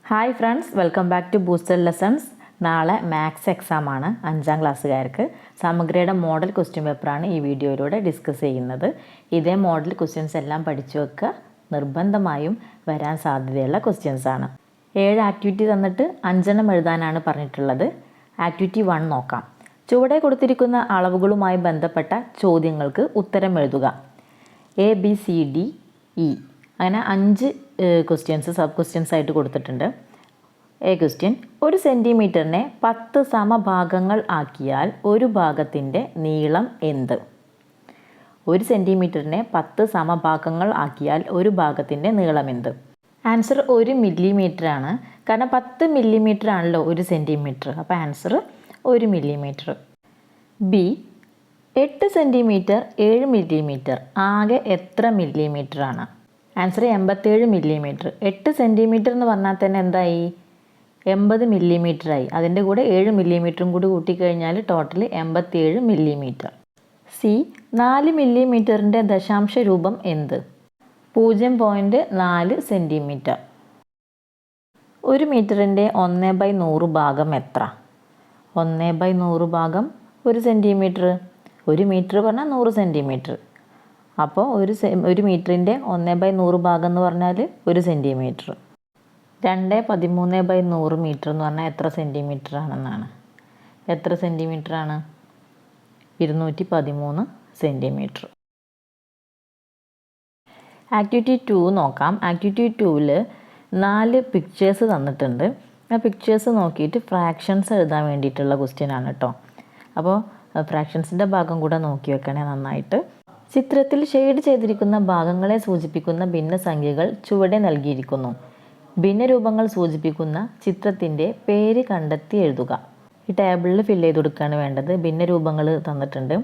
Hi friends, welcome back to booster lessons. നാളെ maths exam ആണ് 5ാം ക്ലാസ്സുകാർക്ക്. സമഗ്രയുടെ മോഡൽ ക്വസ്റ്റ്യൻ പേപ്പറാണ് ഈ വീഡിയോയിലൂടെ ഡിസ്കസ് ചെയ്യുന്നത്. ഇതേ മോഡൽ ക്വസ്റ്റ്യൻസ് എല്ലാം പഠിച്ചു വെക്കുക. നിർബന്ധമായും വരാൻ സാധ്യതയുള്ള ക്വസ്റ്റ്യൻസ് ആണ്. 7 ആക്ടിവിറ്റി തന്നിട്ട് 5 എഴുതാനാണ് പറഞ്ഞിട്ടുള്ളത്. ആക്ടിവിറ്റി 1 നോക്കാം. ചുവടെ കൊടുത്തിരിക്കുന്ന അളവുകളുമായി ബന്ധപ്പെട്ട ചോദ്യങ്ങൾക്ക് ഉത്തരം എഴുതുക. ABCDE അങ്ങനെ 5 ക്വസ്റ്റ്യൻസ് സബ് ക്വസ്റ്റ്യൻസ് ആയിട്ട് കൊടുത്തിട്ടുണ്ട്. എ ക്വസ്റ്റ്യൻ: ഒരു സെൻറ്റിമീറ്ററിനെ 10 സമഭാഗങ്ങൾ ആക്കിയാൽ ഒരു ഭാഗത്തിൻ്റെ നീളം എന്ത്? ഒരു സെൻറ്റിമീറ്ററിനെ 10 സമഭാഗങ്ങൾ ആക്കിയാൽ ഒരു ഭാഗത്തിൻ്റെ നീളം എന്ത്? ആൻസർ 1 മില്ലിമീറ്റർ ആണ്. കാരണം 10 മില്ലിമീറ്റർ ആണല്ലോ ഒരു സെൻറ്റിമീറ്റർ. അപ്പോൾ answer 1 millimetre. B: 8 centimetre 7 millimetre ആകെ എത്ര മില്ലിമീറ്റർ ആണ്? Answer 87 millimetre. 8 സെൻറ്റിമീറ്റർ എന്ന് പറഞ്ഞാൽ തന്നെ എന്തായി? 80 മില്ലിമീറ്ററായി. അതിൻ്റെ കൂടെ 7 മില്ലിമീറ്ററും കൂടി കൂട്ടിക്കഴിഞ്ഞാൽ ടോട്ടൽ 87 മില്ലിമീറ്റർ. സി: 4 മില്ലിമീറ്ററിൻ്റെ ദശാംശ രൂപം എന്ത്? 0.4 സെൻറ്റിമീറ്റർ. 1 മീറ്ററിൻ്റെ 1/100 ഭാഗം എത്ര? 1/100 ഭാഗം 1 സെൻറ്റിമീറ്റർ. 1 മീറ്റർ പറഞ്ഞാൽ 100 സെൻറ്റിമീറ്റർ. അപ്പോൾ 1 മീറ്ററിൻ്റെ 1/100 ഭാഗം എന്ന് പറഞ്ഞാൽ 1 സെൻറ്റിമീറ്റർ. 2/13/100 മീറ്റർ എന്ന് പറഞ്ഞാൽ എത്ര സെൻറ്റിമീറ്റർ ആണെന്നാണ്. എത്ര സെൻറ്റിമീറ്റർ ആണ്? 213 സെൻറ്റിമീറ്റർ. ആക്ടിവിറ്റി 2 നോക്കാം. ആക്ടിവിറ്റി 2ൽ 4 പിക്ചേഴ്സ് തന്നിട്ടുണ്ട്. ആ പിക്ചേഴ്സ് നോക്കിയിട്ട് ഫ്രാക്ഷൻസ് എഴുതാൻ വേണ്ടിയിട്ടുള്ള ക്വസ്റ്റ്യൻ ആണ് കേട്ടോ. അപ്പോൾ ഫ്രാക്ഷൻസിൻ്റെ ഭാഗം കൂടെ നോക്കി വെക്കണേ നന്നായിട്ട്. ചിത്രത്തിൽ ഷെയ്ഡ് ചെയ്തിരിക്കുന്ന ഭാഗങ്ങളെ സൂചിപ്പിക്കുന്ന ഭിന്നസംഖ്യകൾ ചുവടെ നൽകിയിരിക്കുന്നു. ഭിന്നരൂപങ്ങൾ സൂചിപ്പിക്കുന്ന ചിത്രത്തിൻ്റെ പേര് കണ്ടെത്തി എഴുതുക. ഈ ടേബിളിൽ ഫില്ല് ചെയ്ത് കൊടുക്കുകയാണ് വേണ്ടത്. ഭിന്നരൂപങ്ങൾ തന്നിട്ടുണ്ട്.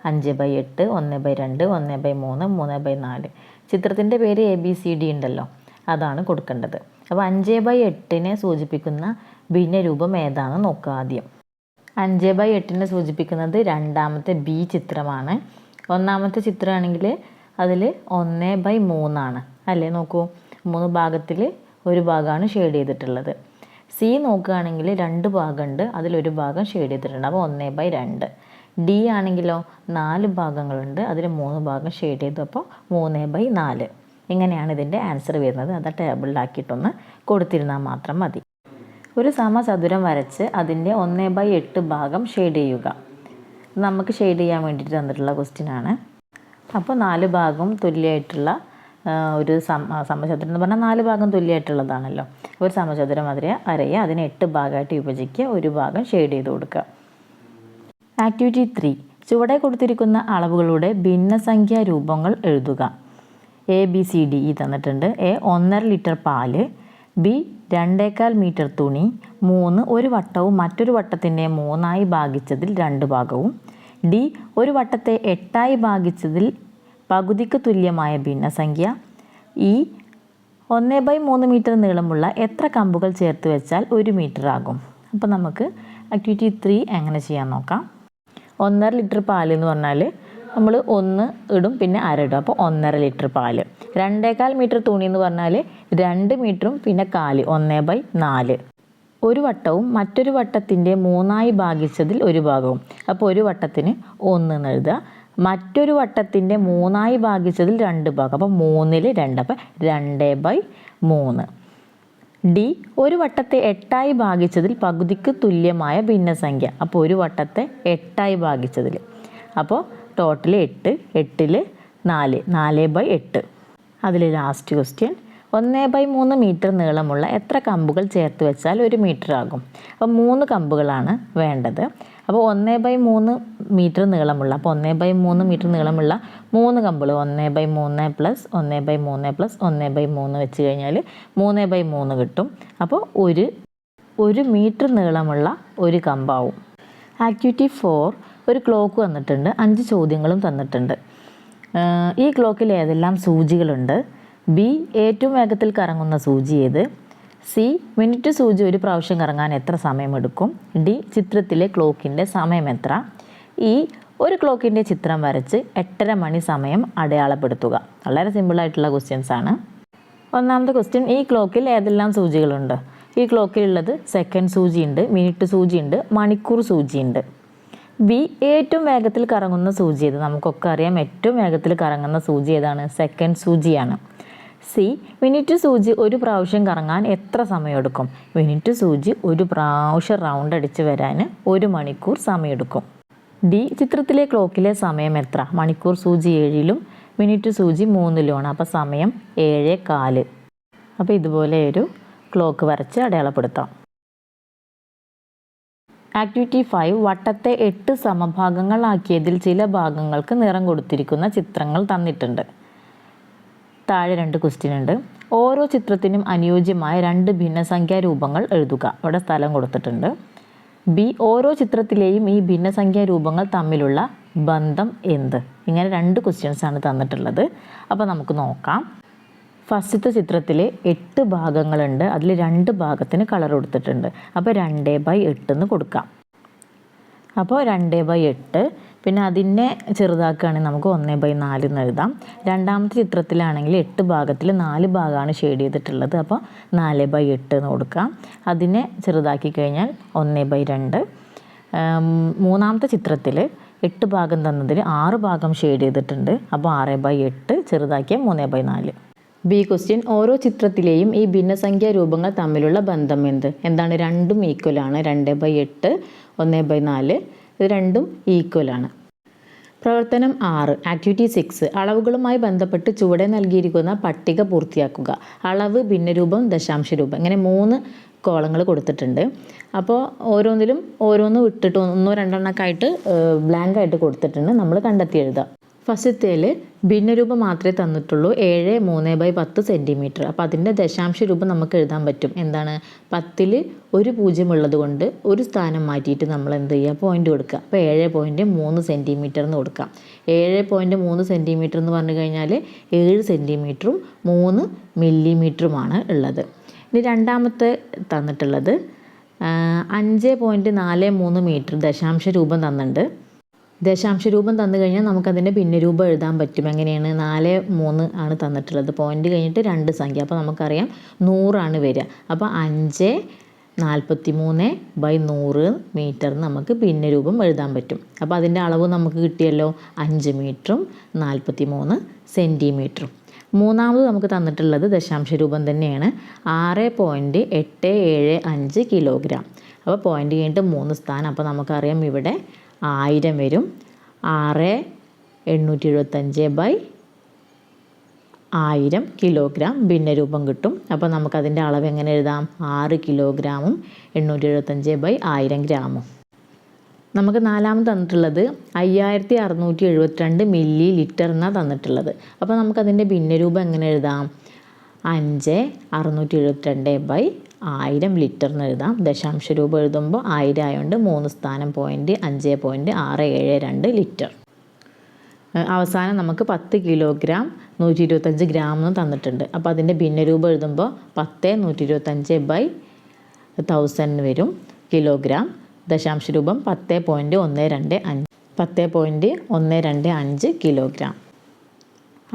5/8, 1/2, 1/3, 3/4. ചിത്രത്തിൻ്റെ പേര് ABCD ഉണ്ടല്ലോ, അതാണ് കൊടുക്കേണ്ടത്. അപ്പോൾ 5/8 സൂചിപ്പിക്കുന്ന ഭിന്നരൂപം ഏതാണെന്ന് നോക്കുക ആദ്യം. 5/8 സൂചിപ്പിക്കുന്നത് രണ്ടാമത്തെ B ചിത്രമാണ്. ഒന്നാമത്തെ ചിത്രമാണെങ്കിൽ അതിൽ 1/3 ആണ് അല്ലേ? നോക്കൂ, 3 ഭാഗത്തിൽ ഒരു ഭാഗമാണ് ഷെയ്ഡ് ചെയ്തിട്ടുള്ളത്. സി നോക്കുകയാണെങ്കിൽ 2 ഭാഗമുണ്ട്, അതിലൊരു ഭാഗം ഷെയ്ഡ് ചെയ്തിട്ടുണ്ട്. അപ്പോൾ 1/2. ഡി ആണെങ്കിലോ 4 ഭാഗങ്ങളുണ്ട്, അതിൽ 3 ഭാഗം ഷെയ്ഡ് ചെയ്തു. അപ്പോൾ 3/4. ഇങ്ങനെയാണ് ഇതിൻ്റെ ആൻസർ വരുന്നത്. അത് ടേബിളിലാക്കിയിട്ടൊന്ന് കൊടുത്തിരുന്നാൽ മാത്രം മതി. ഒരു സമചതുരം വരച്ച് അതിൻ്റെ 1/8 ഭാഗം ഷെയ്ഡ് ചെയ്യുക. നമുക്ക് ഷെയ്ഡ് ചെയ്യാൻ വേണ്ടിയിട്ട് തന്നിട്ടുള്ള ക്വസ്റ്റ്യൻ ആണ്. അപ്പോൾ 4 ഭാഗം തുല്യമായിട്ടുള്ള ഒരു സമചതുരം എന്ന് പറഞ്ഞാൽ 4 ഭാഗം തുല്യമായിട്ടുള്ളതാണല്ലോ. ഒരു സമചതുരം വരയുക, അതിനെ 8 ഭാഗമായിട്ട് വിഭജിക്കുക, ഒരു ഭാഗം ഷെയ്ഡ് ചെയ്ത് കൊടുക്കുക. ആക്ടിവിറ്റി 3: ചുവടെ കൊടുത്തിരിക്കുന്ന അളവുകളുടെ ഭിന്നസംഖ്യാ രൂപങ്ങൾ എഴുതുക. ABCDE തന്നിട്ടുണ്ട്. A 1.5 ലിറ്റർ പാല്. B 2.25 മീറ്റർ തുണി. 3 ഒരു വട്ടവും മറ്റൊരു വട്ടത്തിൻ്റെ 3ആയി ഭാഗിച്ചതിൽ 2 ഭാഗവും. D ഒരു വട്ടത്തെ 8ആയി ഭാഗിച്ചതിൽ പകുതിക്ക് തുല്യമായ ഭിന്നസംഖ്യ. E 1/3 മീറ്റർ നീളമുള്ള എത്ര കമ്പുകൾ ചേർത്ത് വെച്ചാൽ 1 മീറ്റർ ആകും? അപ്പോൾ നമുക്ക് ആക്ടിവിറ്റി 3 എങ്ങനെ ചെയ്യാൻ നോക്കാം. 1.5 ലിറ്റർ പാൽ എന്ന് പറഞ്ഞാൽ നമ്മൾ 1 ഇടും, പിന്നെ അര ഇടും. അപ്പോൾ 1.5 ലിറ്റർ പാല്. 2.25 മീറ്റർ തുണി എന്ന് പറഞ്ഞാൽ 2 മീറ്ററും പിന്നെ 1/4, 1/4. ഒരു വട്ടവും മറ്റൊരു വട്ടത്തിൻ്റെ 3ആയി ഭാഗിച്ചതിൽ ഒരു ഭാഗവും. അപ്പോൾ ഒരു വട്ടത്തിന് 1 എന്ന് എഴുതുക. മറ്റൊരു വട്ടത്തിൻ്റെ 3ആയി ഭാഗിച്ചതിൽ 2 ഭാഗം. അപ്പോൾ 3ൽ 2, അപ്പോൾ 2/3. ഡി ഒരു വട്ടത്തെ 8ആയി ഭാഗിച്ചതിൽ പകുതിക്ക് തുല്യമായ ഭിന്നസംഖ്യ. അപ്പോൾ ഒരു വട്ടത്തെ 8ആയി ഭാഗിച്ചതിൽ. അപ്പോൾ ടോട്ടൽ 8, 8ൽ 4, 4/8. അതിൽ ലാസ്റ്റ് ക്വസ്റ്റ്യൻ: 1/3 മീറ്റർ നീളമുള്ള എത്ര കമ്പുകൾ ചേർത്ത് വെച്ചാൽ 1 മീറ്റർ ആകും? അപ്പോൾ 3 കമ്പുകളാണ് വേണ്ടത്. അപ്പോൾ 1/3 മീറ്റർ നീളമുള്ള, അപ്പോൾ 1/3 മീറ്റർ നീളമുള്ള 3 കമ്പുകൾ, 1/3 പ്ലസ് 1/3 പ്ലസ് 1/3 വെച്ച് കഴിഞ്ഞാൽ 3/3 കിട്ടും. അപ്പോൾ 1 മീറ്റർ നീളമുള്ള ഒരു കമ്പാവും. ആക്ടിവിറ്റി 4: ഒരു ക്ലോക്ക് തന്നിട്ടുണ്ട്. 5 ചോദ്യങ്ങളും തന്നിട്ടുണ്ട്. ഈ ക്ലോക്കിൽ ഏതെല്ലാം സൂചികളുണ്ട്? ബി ഏറ്റവും വേഗത്തിൽ കറങ്ങുന്ന സൂചി ഏത്? സി മിനിറ്റ് സൂചി ഒരു പ്രാവശ്യം കറങ്ങാൻ എത്ര സമയമെടുക്കും? ഡി ചിത്രത്തിലെ ക്ലോക്കിൻ്റെ സമയം എത്ര? ഇ ഒരു ക്ലോക്കിൻ്റെ ചിത്രം വരച്ച് 8:30 മണി സമയം അടയാളപ്പെടുത്തുക. വളരെ സിമ്പിളായിട്ടുള്ള ക്വസ്റ്റ്യൻസ് ആണ്. ഒന്നാമത്തെ ക്വസ്റ്റ്യൻ: ഈ ക്ലോക്കിൽ ഏതെല്ലാം സൂചികളുണ്ട്? ഈ ക്ലോക്കിലുള്ളത് സെക്കൻഡ് സൂചിയുണ്ട്, മിനിറ്റ് സൂചിയുണ്ട്, മണിക്കൂർ സൂചിയുണ്ട്. ബി, ഏറ്റവും വേഗത്തിൽ കറങ്ങുന്ന സൂചി ഏത്? നമുക്കൊക്കെ അറിയാം ഏറ്റവും വേഗത്തിൽ കറങ്ങുന്ന സൂചി ഏതാണ്? സെക്കൻഡ് സൂചിയാണ്. സി, മിനിറ്റ് സൂചി ഒരു പ്രാവശ്യം കറങ്ങാൻ എത്ര സമയമെടുക്കും? മിനിറ്റ് സൂചി ഒരു പ്രാവശ്യം റൗണ്ട് അടിച്ച് വരാൻ 1 മണിക്കൂർ സമയമെടുക്കും. ഡി, ചിത്രത്തിലെ ക്ലോക്കിലെ സമയം എത്ര? മണിക്കൂർ സൂചി 7-ലും മിനിറ്റ് സൂചി 3-ലുമാണ്. അപ്പോൾ സമയം 7:15. അപ്പോൾ ഇതുപോലെ ഒരു ക്ലോക്ക് വരച്ച് അടയാളപ്പെടുത്താം. ആക്ടിവിറ്റി 5, വട്ടത്തെ 8 സമഭാഗങ്ങളാക്കിയതിൽ ചില ഭാഗങ്ങൾക്ക് നിറം കൊടുത്തിരിക്കുന്ന ചിത്രങ്ങൾ തന്നിട്ടുണ്ട്. താഴെ 2 ക്വസ്റ്റ്യൻ ഉണ്ട്. ഓരോ ചിത്രത്തിനും അനുയോജ്യമായ 2 ഭിന്നസംഖ്യാ രൂപങ്ങൾ എഴുതുക. ഇവിടെ സ്ഥലം കൊടുത്തിട്ടുണ്ട്. ബി, ഓരോ ചിത്രത്തിലെയും ഈ ഭിന്നസംഖ്യാ രൂപങ്ങൾ തമ്മിലുള്ള ബന്ധം എന്ത്? ഇങ്ങനെ 2 ക്വസ്റ്റ്യൻസ് ആണ് തന്നിട്ടുള്ളത്. അപ്പോൾ നമുക്ക് നോക്കാം. ഫസ്റ്റത്തെ ചിത്രത്തിൽ 8 ഭാഗങ്ങളുണ്ട്. അതിൽ 2 ഭാഗത്തിന് കളർ കൊടുത്തിട്ടുണ്ട്. അപ്പോൾ 2/8 എന്ന് കൊടുക്കാം. അപ്പോൾ 2/8, പിന്നെ അതിനെ ചെറുതാക്കുകയാണെങ്കിൽ നമുക്ക് 1/4 എന്ന് എഴുതാം. രണ്ടാമത്തെ ചിത്രത്തിലാണെങ്കിൽ 8 ഭാഗത്തിൽ 4 ഭാഗമാണ് ഷെയ്ഡ് ചെയ്തിട്ടുള്ളത്. അപ്പോൾ 4/8 എന്ന് കൊടുക്കാം. അതിനെ ചെറുതാക്കി കഴിഞ്ഞാൽ 1/2. മൂന്നാമത്തെ ചിത്രത്തിൽ 8 ഭാഗം തന്നതിൽ 6 ഭാഗം ഷെയ്ഡ് ചെയ്തിട്ടുണ്ട്. അപ്പോൾ 6/8 ചെറുതാക്കിയ 3/4. ബി ക്വസ്റ്റ്യൻ, ഓരോ ചിത്രത്തിലെയും ഈ ഭിന്നസംഖ്യാ രൂപങ്ങൾ തമ്മിലുള്ള ബന്ധം എന്ത്? എന്താണ്? രണ്ടും ഈക്വലാണ്. 2/8, 1/4 ഇത് രണ്ടും ഈക്വലാണ്. പ്രവർത്തനം 6, ആക്ടിവിറ്റി 6, അളവുകളുമായി ബന്ധപ്പെട്ട് ചുവടെ നൽകിയിരിക്കുന്ന പട്ടിക പൂർത്തിയാക്കുക. അളവ്, ഭിന്നരൂപം, ദശാംശ രൂപം, ഇങ്ങനെ 3 കോളങ്ങൾ കൊടുത്തിട്ടുണ്ട്. അപ്പോൾ ഓരോന്നിലും ഓരോന്ന് വിട്ടിട്ട് 1-2 ആയിട്ട് ബ്ലാങ്ക് ആയിട്ട് കൊടുത്തിട്ടുണ്ട്. നമ്മൾ കണ്ടെത്തി എഴുതാം. ഫസ്റ്റത്തേൽ ഭിന്നരൂപം മാത്രമേ തന്നിട്ടുള്ളൂ. 7/3/10 സെൻറ്റിമീറ്റർ. അപ്പോൾ അതിൻ്റെ ദശാംശ രൂപം നമുക്ക് എഴുതാൻ പറ്റും. എന്താണ്? 10-ൽ ഒരു 0 ഉള്ളത് കൊണ്ട് ഒരു സ്ഥാനം മാറ്റിയിട്ട് നമ്മൾ എന്ത് ചെയ്യുക? പോയിൻ്റ് കൊടുക്കുക. അപ്പോൾ 7.3 സെൻറ്റിമീറ്റർ എന്ന് കൊടുക്കാം. 7.3 സെൻറ്റിമീറ്റർ എന്ന് പറഞ്ഞു കഴിഞ്ഞാൽ 7 സെൻറ്റിമീറ്ററും 3 മില്ലിമീറ്ററുമാണ് ഉള്ളത്. ഇനി രണ്ടാമത്തെ തന്നിട്ടുള്ളത് 5.43 മീറ്റർ ദശാംശ രൂപം തന്നിട്ടുണ്ട്. ദശാംശ രൂപം തന്നു കഴിഞ്ഞാൽ നമുക്കതിൻ്റെ ഭിന്നരൂപം എഴുതാൻ പറ്റും. എങ്ങനെയാണ്? 4-3 ആണ് തന്നിട്ടുള്ളത്. പോയിൻ്റ് കഴിഞ്ഞിട്ട് 2 സംഖ്യ. അപ്പോൾ നമുക്കറിയാം 100 വരിക. അപ്പോൾ 5/43/100 മീറ്റർ നമുക്ക് ഭിന്നരൂപം എഴുതാൻ പറ്റും. അപ്പോൾ അതിൻ്റെ അളവ് നമുക്ക് കിട്ടിയല്ലോ, 5 മീറ്ററും 43 സെൻറ്റിമീറ്ററും. മൂന്നാമത് നമുക്ക് തന്നിട്ടുള്ളത് ദശാംശ രൂപം തന്നെയാണ്, 6.875 കിലോഗ്രാം. അപ്പോൾ പോയിൻ്റ് കഴിഞ്ഞിട്ട് 3 സ്ഥാനം. അപ്പോൾ നമുക്കറിയാം ഇവിടെ 1000 വരും. 6,875/1000 കിലോഗ്രാം ഭിന്നരൂപം കിട്ടും. അപ്പോൾ നമുക്കതിൻ്റെ അളവ് എങ്ങനെ എഴുതാം? 6 കിലോഗ്രാമും 875/1000 ഗ്രാമും. നമുക്ക് നാലാമത് തന്നിട്ടുള്ളത് 5672 മില്ലി ലിറ്റർ എന്നാണ് തന്നിട്ടുള്ളത്. അപ്പോൾ നമുക്കതിൻ്റെ ഭിന്നരൂപം എങ്ങനെ എഴുതാം? 5,672/1000 ലിറ്റർ എന്ന് എഴുതാം. ദശാംശ രൂപം എഴുതുമ്പോൾ 1000 ആയതുകൊണ്ട് 3 സ്ഥാനം പോയിൻ്റ് 5.672 ലിറ്റർ. അവസാനം നമുക്ക് 10 കിലോഗ്രാം 125 ഗ്രാം എന്ന് തന്നിട്ടുണ്ട്. അപ്പോൾ അതിൻ്റെ ഭിന്നരൂപം എഴുതുമ്പോൾ 10,125/1000 വരും കിലോഗ്രാം. ദശാംശ രൂപം 10.125 കിലോഗ്രാം.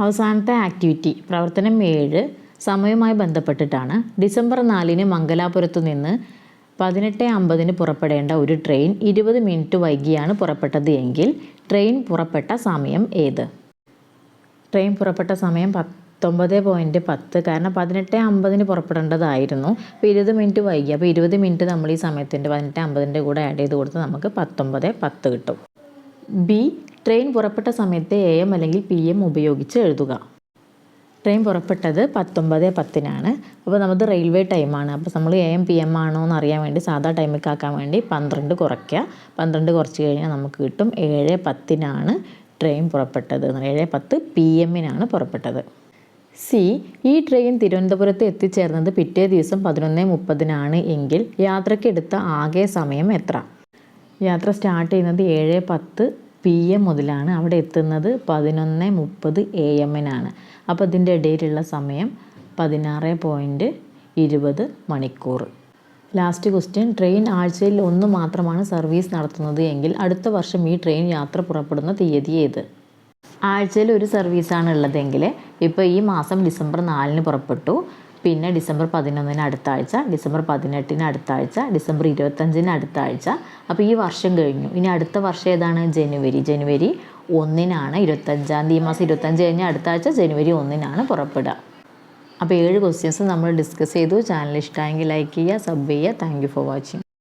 അവസാനത്തെ ആക്ടിവിറ്റി പ്രവർത്തനം 7 സമയവുമായി ബന്ധപ്പെട്ടിട്ടാണ്. ഡിസംബർ 4 മംഗലാപുരത്തു നിന്ന് 18:50 പുറപ്പെടേണ്ട ഒരു ട്രെയിൻ 20 മിനിറ്റ് വൈകിയാണ് പുറപ്പെട്ടത് എങ്കിൽ ട്രെയിൻ പുറപ്പെട്ട സമയം ഏത്? ട്രെയിൻ പുറപ്പെട്ട സമയം 19.10. കാരണം 18:50 പുറപ്പെടേണ്ടതായിരുന്നു. അപ്പോൾ 20 മിനിറ്റ് വൈകി. അപ്പോൾ 20 മിനിറ്റ് നമ്മൾ ഈ സമയത്തിൻ്റെ 18:50 കൂടെ ആഡ് ചെയ്ത് കൊടുത്ത് നമുക്ക് 19:10 കിട്ടും. ബി, ട്രെയിൻ പുറപ്പെട്ട സമയത്തെ AM അല്ലെങ്കിൽ PM ഉപയോഗിച്ച് എഴുതുക. ട്രെയിൻ പുറപ്പെട്ടത് 19:10. അപ്പോൾ നമുക്ക് റെയിൽവേ ടൈമാണ്. അപ്പോൾ നമ്മൾ AM PM ആണോ എന്ന് അറിയാൻ വേണ്ടി സാധാ ടൈമിലേക്ക് ആക്കാൻ വേണ്ടി 12 കുറയ്ക്കുക. 12 കുറച്ച് കഴിഞ്ഞാൽ നമുക്ക് കിട്ടും 7:10 ട്രെയിൻ പുറപ്പെട്ടത്. 7:10 PM പുറപ്പെട്ടത്. സി, ഈ ട്രെയിൻ തിരുവനന്തപുരത്ത് എത്തിച്ചേർന്നത് പിറ്റേ ദിവസം 11:30 എങ്കിൽ യാത്രയ്ക്കെടുത്ത ആകെ സമയം എത്ര? യാത്ര സ്റ്റാർട്ട് ചെയ്യുന്നത് 7:10 PM മുതലാണ്. അവിടെ എത്തുന്നത് 11:30 AM. അപ്പോൾ ഇതിൻ്റെ ഇടയിലുള്ള സമയം 16.20 മണിക്കൂർ. ലാസ്റ്റ് ക്വസ്റ്റ്യൻ, ട്രെയിൻ ആഴ്ചയിൽ 1 മാത്രമാണ് സർവീസ് നടത്തുന്നത് എങ്കിൽ അടുത്ത വർഷം ഈ ട്രെയിൻ യാത്ര പുറപ്പെടുന്ന തീയതി ഏത്? ആഴ്ചയിൽ 1 സർവീസാണ് ഉള്ളതെങ്കിൽ ഇപ്പോൾ ഈ മാസം ഡിസംബർ 4 പുറപ്പെട്ടു. പിന്നെ ഡിസംബർ 11 അടുത്ത ആഴ്ച, ഡിസംബർ 18 അടുത്ത ആഴ്ച, ഡിസംബർ 25 അടുത്ത ആഴ്ച. അപ്പോൾ ഈ വർഷം കഴിഞ്ഞു. ഇനി അടുത്ത വർഷം ഏതാണ്? ജനുവരി 1 25 ഈ മാസം 25 കഴിഞ്ഞാൽ അടുത്ത ആഴ്ച ജനുവരി 1 പുറപ്പെടുക. അപ്പോൾ 7 ക്വസ്റ്റ്യൻസ് നമ്മൾ ഡിസ്കസ് ചെയ്തു. ചാനൽ ഇഷ്ടമായെങ്കിൽ ലൈക്ക് ചെയ്യുക, സബ് ചെയ്യുക. Thank you for watching.